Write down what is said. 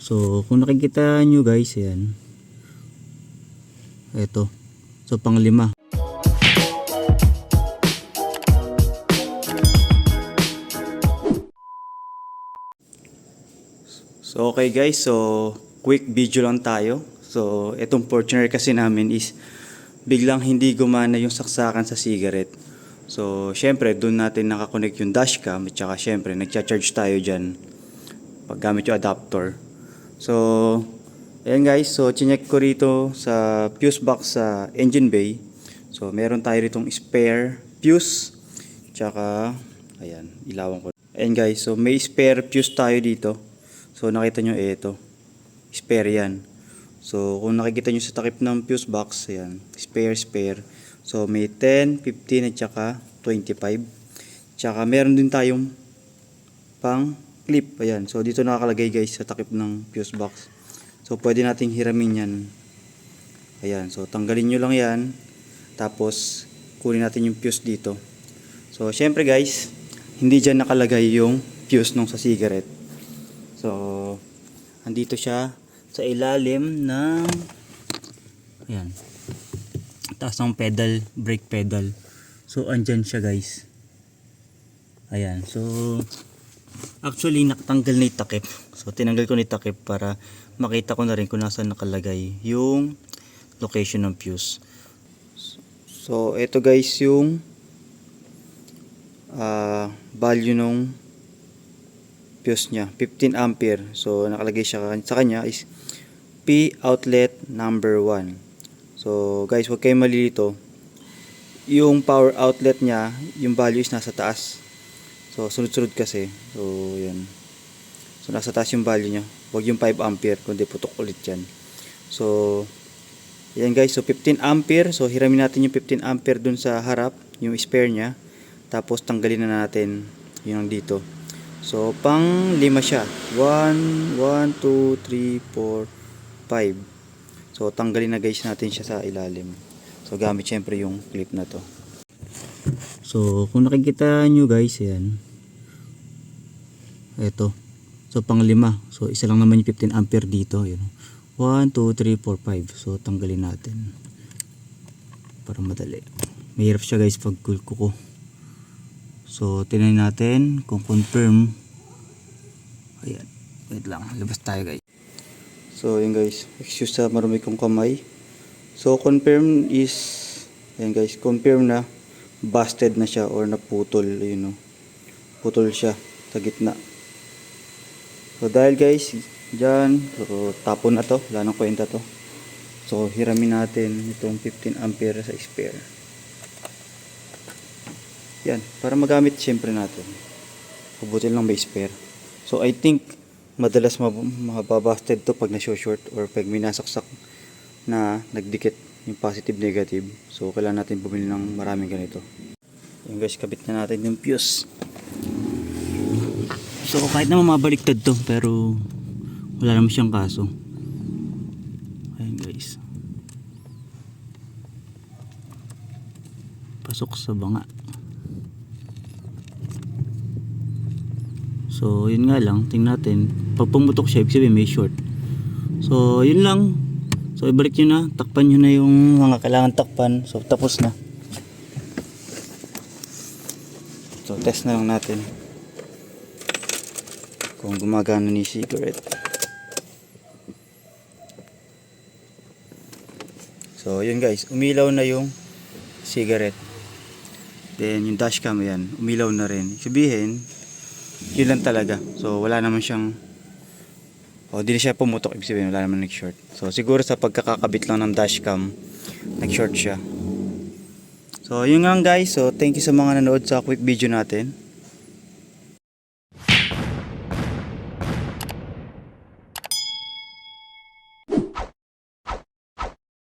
So kung nakikita nyo guys, ayan, eto, so pang-5. So okay guys, so quick video lang tayo. So itong Fortuner kasi namin is biglang hindi gumana yung saksakan sa cigarette. So syempre doon natin nakakonect yung dashcam at saka syempre nagcha-charge tayo dyan paggamit yung adapter. So ayan guys, so chinek ko rito sa fuse box sa engine bay. So meron tayo ritong spare fuse tsaka ayan, ilawan ko. Ayan guys, so may spare fuse tayo dito. So nakita nyo ito, spare yan. So kung nakikita nyo sa takip ng fuse box, ayan, spare. So may 10, 15 at saka 25. Tsaka meron din tayong pang clip, ayan. So dito nakakalagay guys sa takip ng fuse box. So pwede nating hiramin yan. Ayan, so tanggalin nyo lang yan. Tapos kunin natin yung fuse dito. So syempre guys, hindi dyan nakalagay yung fuse nung sa cigarette. So, andito siya sa ilalim ng ayan, taas ng pedal, brake pedal. So, andyan siya guys. Ayan, so actually nakatanggal na yung takip. So, tinanggal ko na yung takip para makita ko na rin kung nasaan nakalagay yung location ng fuse. So, ito guys yung value nung fuse niya, 15 ampere. So nakalagay siya sa kanya is P outlet number 1. So guys, huwag kayong malilito, yung power outlet niya, yung value is nasa taas. So sunod-sunod kasi. So yan, so nasa taas yung value niya, huwag yung 5 ampere kundi putok ulit yan. So yan guys, so 15 ampere. So hiramin natin yung 15 ampere dun sa harap, yung spare niya. Tapos tanggalin na natin yung dito. So pang 5 siya, 1, 2, 3, 4, 5. So tanggalin na guys natin siya sa ilalim. So gamit syempre yung clip na to. So kung nakikita nyo guys, yan, eto, so pang 5. So isa lang naman yung 15 ampere dito, yun. 1, 2, 3, 4, 5. So tanggalin natin para madali. Mahirap siya guys pag kuko. So tingnan natin kung confirm. Ayan, wait lang, labas tayo guys. So yun guys, excuse sa marumi kong kamay. So confirm is, ayan guys, confirm na busted na siya or naputol, yun, no? Putol siya sa gitna. So dahil guys dyan, so tapon na to, wala nang kwenta to. So hiramin natin itong 15 ampere sa spare. Yan, para magamit syempre natin. Mabutin lang may spare. So I think madalas mababasted to pag na-short or pag minasaksak na nagdikit yung positive negative. So kailangan natin bumili ng maraming ganito. Yan guys, kabit na natin yung fuse. So kahit naman mabaliktad to, pero wala naman siyang kaso. Ayan guys, pasok sa banga. So yun nga lang, tingnan natin. Pag pumutok siya, ibig sabihin may short. So yun lang. So ibalik nyo na, takpan nyo na yung mga kailangan takpan. So tapos na. So test na lang natin kung gumagana ni cigarette. So yun guys, umilaw na yung cigarette. Then yung dashcam, yan, umilaw na rin. Sabihin yun lang talaga. So wala naman siyang di na siya pumutok, ibig sabihin wala naman nag-short. So siguro sa pagkakakabit lang ng dashcam, nag-short siya. So yun nga guys, so thank you sa mga nanood sa quick video natin.